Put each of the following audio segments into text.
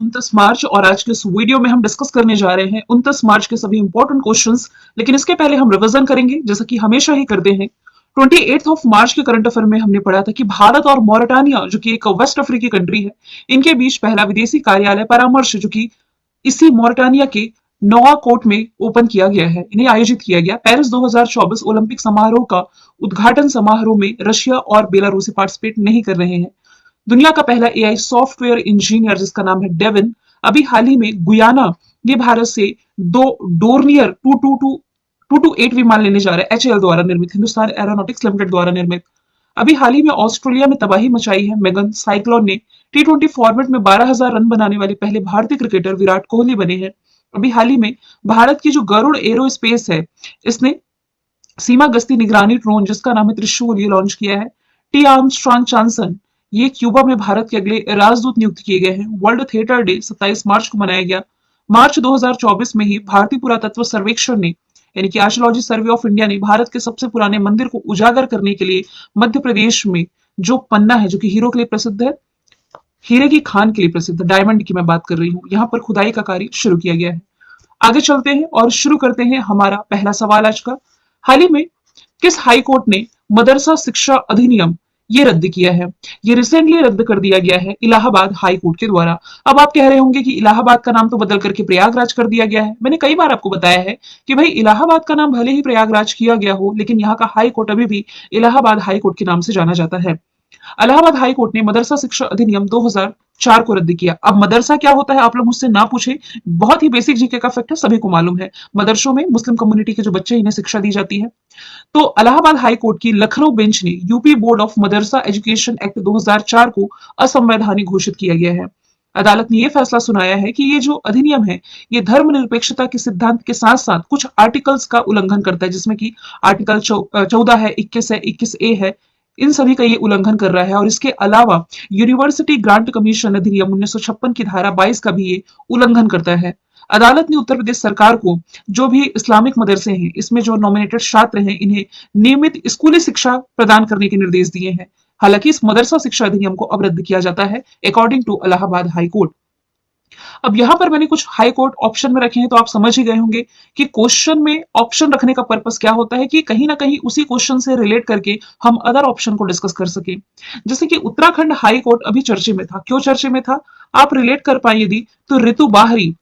29 मार्च और आज के इस वीडियो में हम डिस्कस करने जा रहे हैं 29 मार्च के सभी इंपॉर्टेंट क्वेश्चंस। लेकिन इसके पहले हम रिवीजन करेंगे जैसा कि हमेशा ही करते हैं। 28 ऑफ मार्च के करंट अफेयर में हमने पढ़ा था कि भारत और मॉरिटानिया जो कि एक वेस्ट अफ्रीकी कंट्री है, इनके बीच पहला विदेशी कार्यालय परामर्श जो कि इसी मॉरिटानिया के नोवाकोट में ओपन किया गया है, इन्हें आयोजित किया गया। पेरिस 2024 ओलंपिक समारोह का उद्घाटन समारोह में रशिया और बेलारूस पार्टिसिपेट नहीं कर रहे हैं। दुनिया का पहला एआई सॉफ्टवेयर इंजीनियर जिसका नाम है डेविन, अभी हाल ही में गुयाना, ये भारत से दो डोर्नियर 228 विमान लेने जा रहे हैं। एचएएल द्वारा निर्मित, हिंदुस्तान एरोनॉटिक्स लिमिटेड द्वारा निर्मित। अभी हाल ही में ऑस्ट्रेलिया में तबाही मचाई है मेगन साइक्लोन ने। टी20 फॉर्मेट में 12,000 रन बनाने वाले पहले भारतीय क्रिकेटर विराट कोहली बने हैं। अभी हाल ही में भारत की जो गरुड़ एरोस्पेस है, इसने सीमा गश्ती निगरानी ड्रोन जिसका नाम है त्रिशूल, ये लॉन्च किया है। टी आर्मस्ट्रांग चांसन, ये क्यूबा में भारत के अगले राजदूत नियुक्त किए गए हैं। वर्ल्ड थिएटर डे 27 मार्च को मनाया गया। मार्च 2024 में ही भारतीय पुरातत्व सर्वेक्षण ने, यानी कि आर्कियोलॉजी सर्वे ऑफ इंडिया ने, भारत के सबसे पुराने मंदिर को उजागर करने के लिए मध्य प्रदेश में जो पन्ना है, जो कि हीरो के लिए प्रसिद्ध है, हीरे की खान के लिए प्रसिद्ध, डायमंड की मैं बात कर रही हूँ, यहाँ पर खुदाई का कार्य शुरू किया गया है। आगे चलते हैं और शुरू करते हैं हमारा पहला सवाल आज का। हाल ही में किस हाई कोर्ट ने मदरसा शिक्षा अधिनियम ये रद्द किया है? ये रिसेंटली रद्द कर दिया गया है इलाहाबाद हाई कोर्ट के द्वारा। अब आप कह रहे होंगे कि इलाहाबाद का नाम तो बदल करके प्रयागराज कर दिया गया है। मैंने कई बार आपको बताया है कि भाई इलाहाबाद का नाम भले ही प्रयागराज किया गया हो, लेकिन यहाँ का हाई कोर्ट अभी भी इलाहाबाद हाई कोर्ट के नाम से जाना जाता है। इलाहाबाद हाई कोर्ट ने मदरसा शिक्षा अधिनियम 2004 को रद्द किया। अब मदरसा क्या होता है आप लोग मुझसे ना पूछे, बहुत ही बेसिक जीके का फैक्ट है, सभी को मालूम है। मदरसों में मुस्लिम कम्युनिटी के जो बच्चे, इन्हें शिक्षा दी जाती है। तो इलाहाबाद हाई कोर्ट की लखनऊ बेंच ने UP board of Madrasa education act 2004 को असंवैधानिक घोषित किया गया है। अदालत ने यह फैसला सुनाया है कि ये जो अधिनियम है, ये धर्मनिरपेक्षता के सिद्धांत के साथ साथ कुछ आर्टिकल्स का उल्लंघन करता है, जिसमें कि आर्टिकल 14 है, 21 है, 21A है, इन सभी का ये उल्लंघन कर रहा है। और इसके अलावा यूनिवर्सिटी ग्रांट कमीशन अधिनियम 1956 की धारा 22 का भी ये उल्लंघन करता है। अदालत ने उत्तर प्रदेश सरकार को जो भी इस्लामिक मदरसे हैं, इसमें जो नॉमिनेटेड छात्र हैं, इन्हें नियमित स्कूली शिक्षा प्रदान करने के निर्देश दिए हैं। हालांकि इस मदरसा शिक्षा अधिनियम को अब रद्द किया जाता है according to Allahabad high court. अब यहां पर मैंने कुछ हाई कोर्ट ऑप्शन में रखे हैं, तो आप समझ ही गए होंगे कि क्वेश्चन में ऑप्शन रखने का पर्पस क्या होता है, कि कहीं ना कहीं उसी क्वेश्चन से रिलेट करके हम अदर ऑप्शन को डिस्कस कर सके। जैसे कि उत्तराखंड हाई कोर्ट अभी चर्चे में था। क्यों चर्चे में था आप रिलेट कर पाए यदि, तो ऋतु बाहरी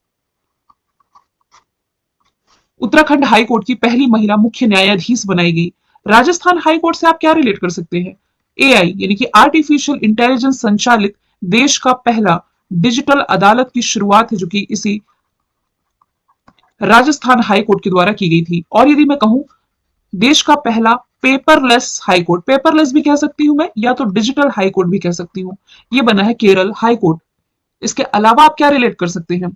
उत्तराखंड हाई कोर्ट की पहली महिला मुख्य न्यायाधीश बनाई गई। राजस्थान हाई कोर्ट से आप क्या रिलेट कर सकते हैं? एआई यानी कि आर्टिफिशियल इंटेलिजेंस संचालित देश का पहला डिजिटल अदालत की शुरुआत है, जो कि इसी राजस्थान हाई कोर्ट के द्वारा की गई थी। और यदि मैं कहूं देश का पहला पेपरलेस हाई कोर्ट, पेपरलेस भी कह सकती हूं मैं, या तो डिजिटल हाई कोर्ट भी कह सकती हूं, ये बना है केरल हाई कोर्ट। इसके अलावा आप क्या रिलेट कर सकते हैं?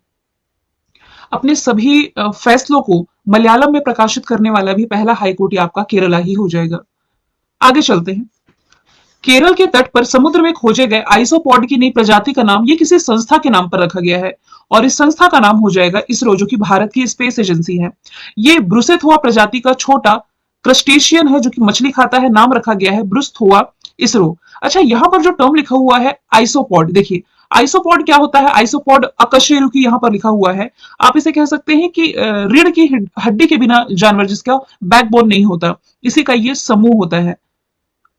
अपने सभी फैसलों को मलयालम में प्रकाशित करने वाला भी पहला हाईकोर्ट ही आपका केरला ही हो जाएगा। आगे चलते हैं। केरल के तट पर समुद्र में खोजे गए आइसोपॉड की नई प्रजाति का नाम ये किसी संस्था के नाम पर रखा गया है, और इस संस्था का नाम हो जाएगा इसरो, जो कि भारत की स्पेस एजेंसी है। ये ब्रुसेथोआ प्रजाति का छोटा क्रस्टेशियन है जो कि मछली खाता है। नाम रखा गया है ब्रुस्थोआ इसरो। अच्छा, यहां पर जो टर्म लिखा हुआ है आइसोपॉड, देखिए आइसोपॉड क्या होता है? आइसोपॉड अकशेरुकी यहां पर लिखा हुआ है। आप इसे कह सकते हैं कि रीढ़ की हड्डी के बिना जानवर जिसका बैकबोन नहीं होता, इसी का ये समूह होता है,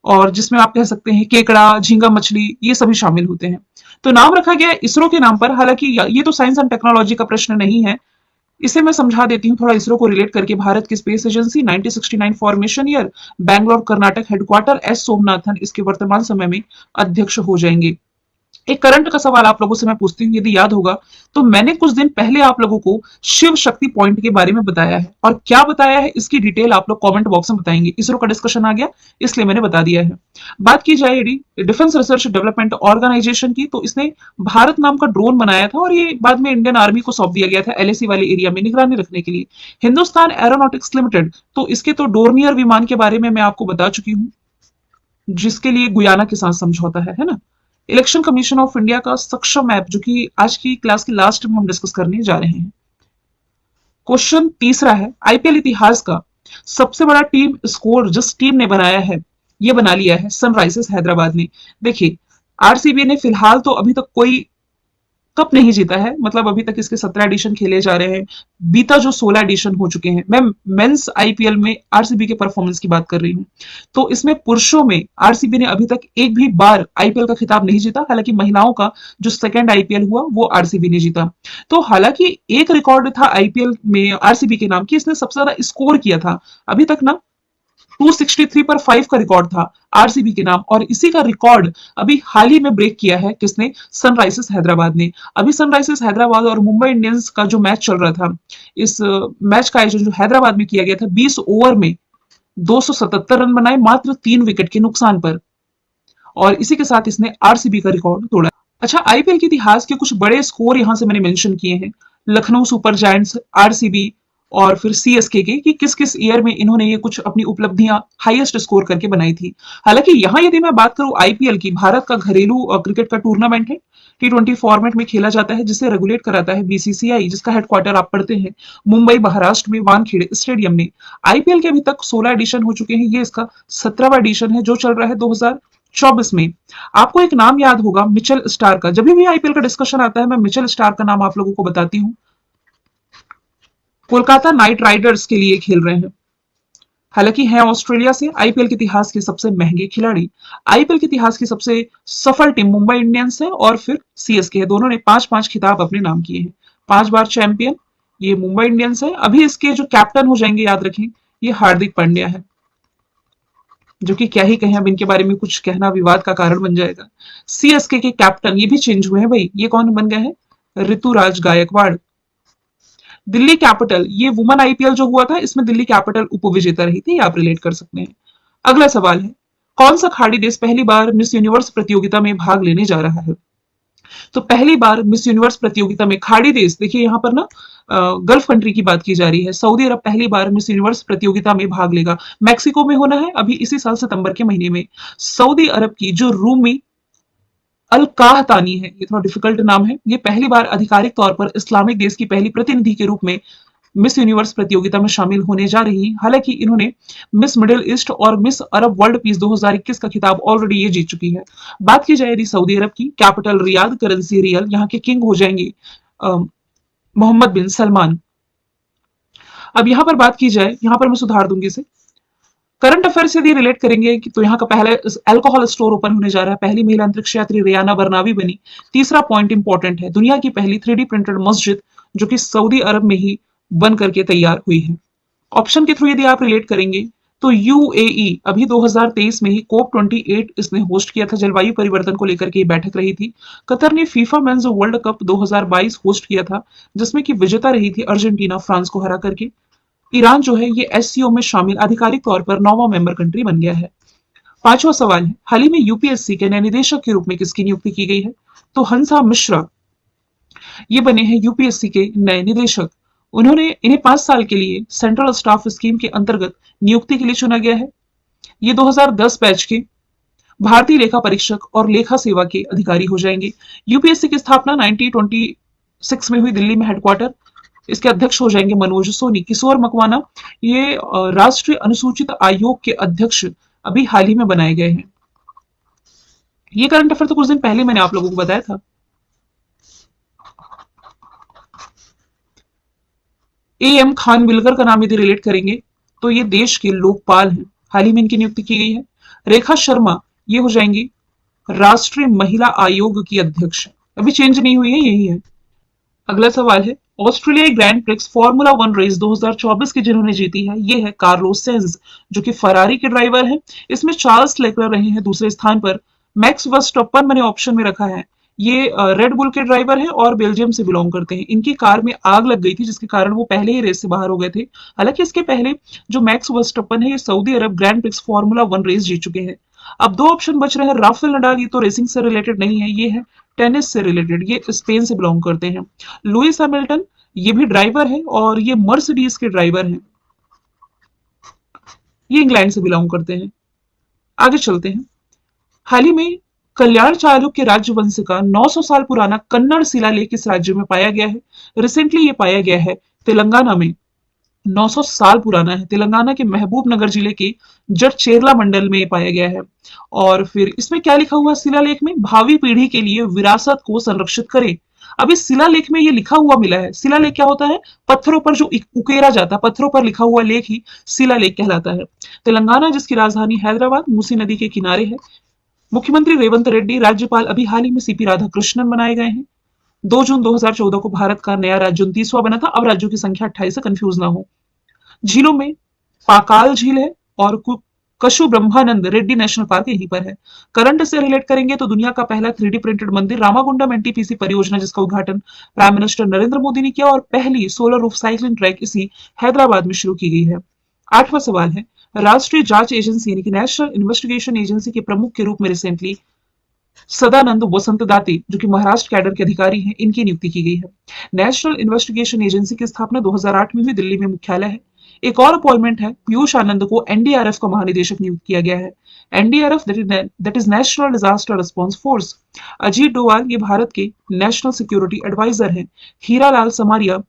और जिसमें आप कह सकते हैं केकड़ा, झींगा मछली, ये सभी शामिल होते हैं। तो नाम रखा गया है इसरो के नाम पर। हालांकि ये तो साइंस एंड टेक्नोलॉजी का प्रश्न नहीं है, इसे मैं समझा देती हूँ थोड़ा इसरो को रिलेट करके। भारत की space agency 1969 formation year, Bangalore Karnataka, headquarter S Somanathan इसके वर्तमान समय में अध्यक्ष हो जाएंगे। एक करंट का सवाल आप लोगों से मैं पूछती हूँ, यदि याद होगा तो मैंने कुछ दिन पहले आप लोगों को शिव शक्ति पॉइंट के बारे में बताया है, और क्या बताया है इसकी डिटेल आप लोग कमेंट बॉक्स में बताएंगे। इसरो का डिस्कशन आ गया इसलिए मैंने बता दिया है। बात की जाए यदि डिफेंस रिसर्च डेवलपमेंट ऑर्गेनाइजेशन की, तो इसने भारत नाम का ड्रोन बनाया था, और ये बाद में इंडियन आर्मी को सौंप दिया गया था एलएसी वाले एरिया में निगरानी रखने के लिए। हिंदुस्तान एरोनॉटिक्स लिमिटेड, तो इसके तो डोर्नियर विमान के बारे में मैं आपको बता चुकी हूँ, जिसके लिए गुयाना के साथ समझौता है ना। इलेक्शन कमीशन ऑफ इंडिया का सक्षम ऐप, जो कि आज की क्लास के लास्ट में हम डिस्कस करने जा रहे हैं। क्वेश्चन तीसरा है, आईपीएल इतिहास का सबसे बड़ा टीम स्कोर जिस टीम ने बनाया है, ये बना लिया है सनराइजर्स हैदराबाद ने। देखिए आरसीबी ने फिलहाल तो अभी तक कोई कप नहीं जीता है, मतलब अभी तक इसके 17 एडिशन खेले जा रहे हैं, बीता जो 16 एडिशन हो चुके हैं। मैं मेंस आईपीएल में आरसीबी के परफॉर्मेंस की बात कर रही हूँ। तो इसमें पुरुषों में आरसीबी ने अभी तक एक भी बार आईपीएल का खिताब नहीं जीता। हालांकि महिलाओं का जो सेकंड आईपीएल हुआ वो आरसीबी ने जीता। तो हालांकि एक रिकॉर्ड था आईपीएल में आरसीबी के नाम की, इसने सबसे ज्यादा स्कोर किया था अभी तक ना, 263 पर 5 का रिकॉर्ड था आरसीबी के नाम। और इसी का रिकॉर्ड अभी हाल ही में ब्रेक किया है किसने? सनराइजर्स हैदराबाद ने। अभी सनराइजर्स हैदराबाद और मुंबई इंडियंस का जो मैच चल रहा था, इस मैच का आयोजन जो हैदराबाद में किया गया था, 20 ओवर में 277 रन बनाए मात्र 3 विकेट के नुकसान पर, और इसी के साथ इसने आरसीबी का रिकॉर्ड तोड़ा। अच्छा, आईपीएल के इतिहास के कुछ बड़े स्कोर यहां से मैंने मेंशन किए हैं। लखनऊ सुपर जायंट्स, आरसीबी और फिर सीएसके के कि किस किस ईयर में इन्होंने ये कुछ अपनी उपलब्धियां हाईएस्ट स्कोर करके बनाई थी। हालांकि यहां यदि मैं बात करूं आईपीएल की, भारत का घरेलू क्रिकेट का टूर्नामेंट है, T20 फॉर्मेट में खेला जाता है, जिसे रेगुलेट कराता है बीसीसीआई, जिसका हेडक्वार्टर आप पढ़ते हैं मुंबई महाराष्ट्र में वानखेड़े स्टेडियम में। आईपीएल के अभी तक 16 एडिशन हो चुके हैं, ये इसका 17वां एडिशन है जो चल रहा है 2024 में। आपको एक नाम याद होगा मिचेल स्टार का। जब भी आईपीएल का डिस्कशन आता है मैं मिचेल स्टार का नाम आप लोगों को बताती हूँ। कोलकाता नाइट राइडर्स के लिए खेल रहे हैं। हालांकि है ऑस्ट्रेलिया से। आईपीएल के इतिहास के सबसे महंगे खिलाड़ी। आईपीएल के इतिहास की सबसे सफल टीम मुंबई इंडियंस है और फिर सीएसके है। दोनों ने 5-5 खिताब अपने नाम किए हैं। 5 बार चैंपियन ये मुंबई इंडियंस है। अभी इसके जो कैप्टन हो जाएंगे, याद रखें, ये हार्दिक पांड्या है, जो कि क्या ही कहें, अब इनके बारे में कुछ कहना विवाद का कारण बन जाएगा। सीएसके के कैप्टन ये भी चेंज हुए हैं भाई। ये कौन बन गए हैं? ऋतुराज गायकवाड़। दिल्ली कैपिटल, ये वुमेन आईपीएल जो हुआ था इसमें दिल्ली कैपिटल उपविजेता रही थी, आप रिलेट कर सकते हैं। अगला सवाल है, कौन सा खाड़ी देश पहली बार मिस यूनिवर्स प्रतियोगिता में भाग लेने जा रहा है? तो पहली बार मिस यूनिवर्स प्रतियोगिता में खाड़ी देश, देखिए यहां पर ना गल्फ कंट्री की बात की जा रही है। सऊदी अरब पहली बार मिस यूनिवर्स प्रतियोगिता में भाग लेगा। मैक्सिको में होना है अभी इसी साल सितंबर के महीने में। सऊदी अरब की जो रूमी अल काहतानी है, ये थोड़ा डिफिकल्ट नाम है, ये पहली बार आधिकारिक तौर पर इस्लामिक देश की पहली प्रतिनिधि के रूप में मिस यूनिवर्स प्रतियोगिता में शामिल होने जा रही है। हालांकि इन्होंने मिस मिडिल ईस्ट और मिस अरब वर्ल्ड पीस 2021 का खिताब ऑलरेडी ये जीत चुकी है। बात की जाए यदि सऊदी अरब की, कैपिटल रियाद, करेंसी रियल, यहाँ के किंग हो जाएंगे मोहम्मद बिन सलमान। अब यहां पर बात की जाए, यहां पर मैं सुधार दूंगी इसे, करंट अफेयर से यदि रिलेट करेंगे तो यहाँ का पहले अल्कोहल स्टोर ओपन होने जा रहा है। पहली महिला अंतरिक्ष यात्री रियाना बरनावी बनी। तीसरा पॉइंट इंपॉर्टेंट है, दुनिया की पहली 3D प्रिंटेड मस्जिद जो कि सऊदी अरब में ही बन करके तैयार हुई है। ऑप्शन के थ्रू यदि आप रिलेट करेंगे तो यूएई अभी 2023 में ही COP28 इसने होस्ट किया था, जलवायु परिवर्तन को लेकर के बैठक रही थी। कतर ने FIFA mains world cup 2022 host किया था, जिसमें कि विजेता रही थी अर्जेंटीना फ्रांस को हरा करके। ईरान जो है ये एससीओ में शामिल आधिकारिक तौर पर 9वां मेंबर कंट्री बन गया है। 5वां सवाल है, हाल ही में यूपीएससी के नए निदेशक के रूप में किसकी नियुक्ति की गई है? तो हंसा मिश्रा ये बने हैं यूपीएससी के नए निदेशक। इन्हें 5 साल के लिए सेंट्रल स्टाफ स्कीम के अंतर्गत नियुक्ति के लिए चुना गया है। ये 2010 बैच के भारतीय लेखा परीक्षक और लेखा सेवा के अधिकारी हो जाएंगे। यूपीएससी की स्थापना 1926 में हुई, दिल्ली में हेडक्वार्टर। इसके अध्यक्ष हो जाएंगे मनोज सोनी। किशोर मकवाना ये राष्ट्रीय अनुसूचित आयोग के अध्यक्ष अभी हाल ही में बनाए गए हैं। ये करंट अफेयर तो कुछ दिन पहले मैंने आप लोगों को बताया था। एएम खान विलकर का नाम यदि रिलेट करेंगे तो ये देश के लोकपाल हैं, हाल ही में इनकी नियुक्ति की गई है। रेखा शर्मा ये हो जाएंगी राष्ट्रीय महिला आयोग की अध्यक्ष, अभी चेंज नहीं हुई है, यही है। अगला सवाल है, ऑस्ट्रेलियाई ग्रैंड प्रिक्स फॉर्मूला 1 रेस 2024 की जिन्होंने जीती है ये है कार्लोस सेंज, जो कि फरारी के ड्राइवर हैं। इसमें चार्ल्स लेक्लर रहे हैं दूसरे स्थान पर। मैक्स वर्स्टप्पन मैंने ऑप्शन में रखा है, ये रेड बुल के ड्राइवर हैं और बेल्जियम से बिलोंग करते हैं। इनकी कार में आग लग गई थी जिसके कारण वो पहले ही रेस से बाहर हो गए थे। हालांकि इसके पहले जो मैक्स वर्स्टप्पन है ये सऊदी अरब ग्रैंड प्रिक्स फॉर्मूला 1 रेस जीत चुके हैं। अब 2 ऑप्शन बच रहे हैं। राफेल नडाल, ये तो रेसिंग से रिलेटेड नहीं है, ये है टेनिस से रिलेटेड, ये स्पेन से बिलोंग करते हैं। लुइस हैमिल्टन ये भी ड्राइवर है और ये मर्सिडीज के ड्राइवर हैं, ये इंग्लैंड से बिलोंग करते हैं। आगे चलते हैं। हाल ही में कल्याण चालुक्य राजवंश का 900 साल पुराना कन्नड़ शिलालेख किस राज्य में पाया गया है? रिसेंटली ये पाया गया है तेलंगाना में। 900 साल पुराना है, तेलंगाना के महबूब नगर जिले के जडचेरला मंडल में पाया गया है। और फिर इसमें क्या लिखा हुआ है शिलालेख में? भावी पीढ़ी के लिए विरासत को संरक्षित करें। अब इस शिलालेख में ये लिखा हुआ मिला है। शिलालेख क्या होता है? पत्थरों पर जो उकेरा जाता है, पत्थरों पर लिखा हुआ लेख ही शिलालेख कहलाता है। तेलंगाना जिसकी राजधानी हैदराबाद मूसी नदी के किनारे है। मुख्यमंत्री रेवंत रेड्डी, राज्यपाल अभी हाल ही में सीपी राधाकृष्णन बनाए गए हैं। 2 जून 2014 को भारत का नया राज्य 29वां बना था। अब राज्यों की संख्या 28 है, कंफ्यूज ना हो। झीलों में पाकाल झील है और कशु ब्रह्मानंद रेड्डी नेशनल पार्क यहीं पर है। करंट से रिलेट करेंगे तो दुनिया का पहला 3D प्रिंटेड मंदिर रामागुंडम एनटीपीसी परियोजना, जिसका उद्घाटन प्राइम मिनिस्टर नरेंद्र मोदी ने किया, और पहली सोलर रूफ साइकिलिंग ट्रैक इसी हैदराबाद में शुरू की गई है। 8वां सवाल है, राष्ट्रीय जांच एजेंसी यानी कि नेशनल इन्वेस्टिगेशन एजेंसी के प्रमुख के रूप में रिसेंटली सदानंद वसंतदाते, जो कि महाराष्ट्र कैडर के अधिकारी हैं, इनकी नियुक्ति की गई है। नेशनल इन्वेस्टिगेशन एजेंसी की स्थापना 2008 में हुई, दिल्ली में मुख्यालय है। एक और अपॉइंटमेंट है, पीयूष आनंद को एनडीआरएफ का महानिदेशक नियुक्त किया गया है। NDRF that is national disaster response force. Ajit Doval ये भारत के नेशनल सिक्योरिटी एडवाइजर हैं। हीरालाल समारिया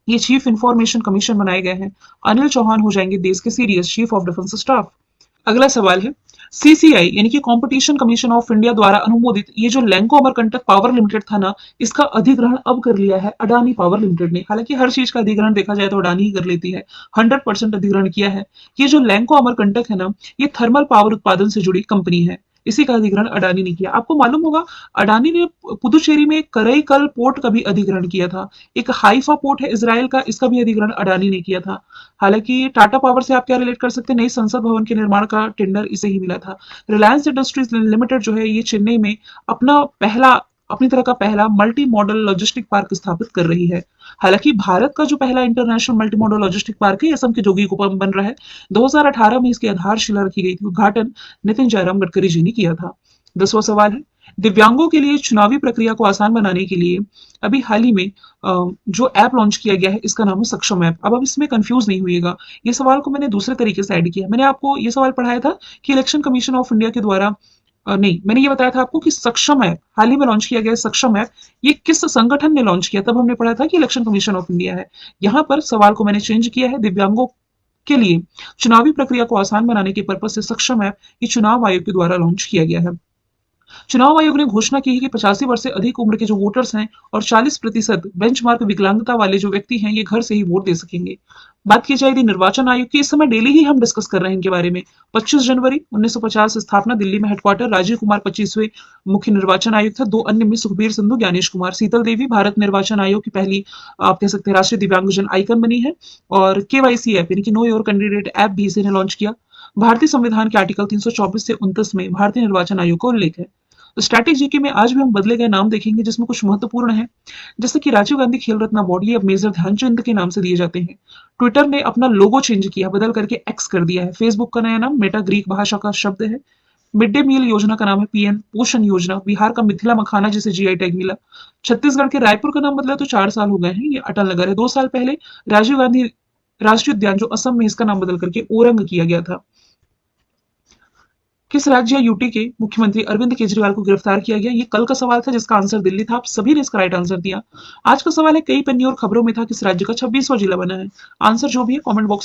ये चीफ इंफॉर्मेशन कमीशन बनाए गए हैं। अनिल चौहान हो जाएंगे देश के CDS, chief of defence staff. अगला सवाल है, सीसीआई यानी कि कंपटीशन कमीशन ऑफ इंडिया द्वारा अनुमोदित ये जो लैंको अमरकंटक पावर लिमिटेड था ना, इसका अधिग्रहण अब कर लिया है अडानी पावर लिमिटेड ने। हालांकि हर चीज का अधिग्रहण देखा जाए तो अडानी ही कर लेती है। 100% अधिग्रहण किया है। ये जो लैंको अमरकंटक है ना, ये थर्मल पावर उत्पादन से जुड़ी कंपनी है। इसी का अधिग्रहण अडानी ने किया। आपको मालूम होगा अडानी ने पुदुचेरी में करईकल पोर्ट का भी अधिग्रहण किया था। एक हाइफा पोर्ट है इजराइल का, इसका भी अधिग्रहण अडानी ने किया था। हालांकि टाटा पावर से आप क्या रिलेट कर सकते हैं, नई संसद भवन के निर्माण का टेंडर इसे ही मिला था। रिलायंस इंडस्ट्रीज लिमिटेड जो है, ये चेन्नई में अपनी तरह का पहला मल्टी मॉडल लॉजिस्टिक पार्क स्थापित कर रही है। हालांकि भारत का जो पहला international multi modal logistic park है, असम के जोगीघोपा में बन रहा है। 2018 में इसकी आधारशिला रखी गई थी। उद्घाटन नितिन जयराम गडकरी जी ने किया था। 10वां सवाल है, दिव्यांगों के लिए चुनावी प्रक्रिया को आसान बनाने के लिए अभी हाल ही में जो ऐप लॉन्च किया गया है, इसका नाम है सक्षम ऐप। अब इसमें कंफ्यूज नहीं होइएगा, ये सवाल को मैंने दूसरे तरीके से ऐड किया। मैंने आपको ये सवाल पढ़ाया था कि इलेक्शन कमीशन ऑफ इंडिया के द्वारा नहीं, मैंने ये बताया था आपको कि सक्षम ऐप हाल ही में लॉन्च किया गया है। सक्षम ऐप ये किस संगठन ने लॉन्च किया, तब हमने पढ़ा था कि इलेक्शन कमीशन ऑफ इंडिया है। यहाँ पर सवाल को मैंने चेंज किया है, दिव्यांगों के लिए चुनावी प्रक्रिया को आसान बनाने के पर्पज से सक्षम ऐप ये चुनाव आयोग के द्वारा लॉन्च किया गया है। चुनाव आयोग ने घोषणा की है कि 85 वर्ष से अधिक उम्र के जो वोटर्स हैं और 40% बेंचमार्क विकलांगता वाले जो व्यक्ति हैं, ये घर से ही वोट दे सकेंगे। बात की जाएगी निर्वाचन आयोग की, इस समय डेली ही हम डिस्कस कर रहे हैं इनके बारे में। 25 जनवरी 1950 स्थापना, दिल्ली में हेडक्वार्टर। राजीव कुमार 25वें मुख्य निर्वाचन आयुक्त था। 2 अन्य में सुखबीर सिंधु, ज्ञानेश कुमार। शीतल देवी भारत निर्वाचन आयोग की पहली आप कह सकते हैं राष्ट्रीय दिव्यांगजन आइकन बनी है। और केवाईसी ऐप यानी कि नो योर कैंडिडेट ऐप भी इसे लॉन्च किया। भारतीय संविधान के आर्टिकल 324 से 29 में भारतीय निर्वाचन आयोग का उल्लेख है। स्टैटिक जीके में आज भी हम बदले गए नाम देखेंगे, जिसमें कुछ महत्वपूर्ण है, जैसे कि राजीव गांधी खेल रत्न अवार्ड ये अब मेजर ध्यानचंद के नाम से दिए जाते हैं। ट्विटर ने अपना लोगो चेंज किया, बदल करके एक्स कर दिया है। फेसबुक का नया नाम मेटा ग्रीक भाषा का शब्द है। मिड डे मील योजना का नाम है पीएम पोषण योजना। बिहार का मिथिला मखाना जिसे जीआई टैग मिला। छत्तीसगढ़ के रायपुर का नाम बदला तो 4 साल हो गए हैं, ये अटल नगर है। 2 साल पहले राजीव गांधी राष्ट्रीय उद्यान जो असम में, इसका नाम बदल करके ओरंग किया गया था। किस राज्य यूटी के मुख्यमंत्री अरविंद केजरीवाल को गिरफ्तार किया गया, ये कल का सवाल था जिसका आंसर दिल्ली था। आप सभी ने इसका राइट आंसर दिया। आज का सवाल है, कई पन्नी और खबरों में था किस राज्य का 26वां जिला बना है। आंसर जो भी है कमेंट बॉक्स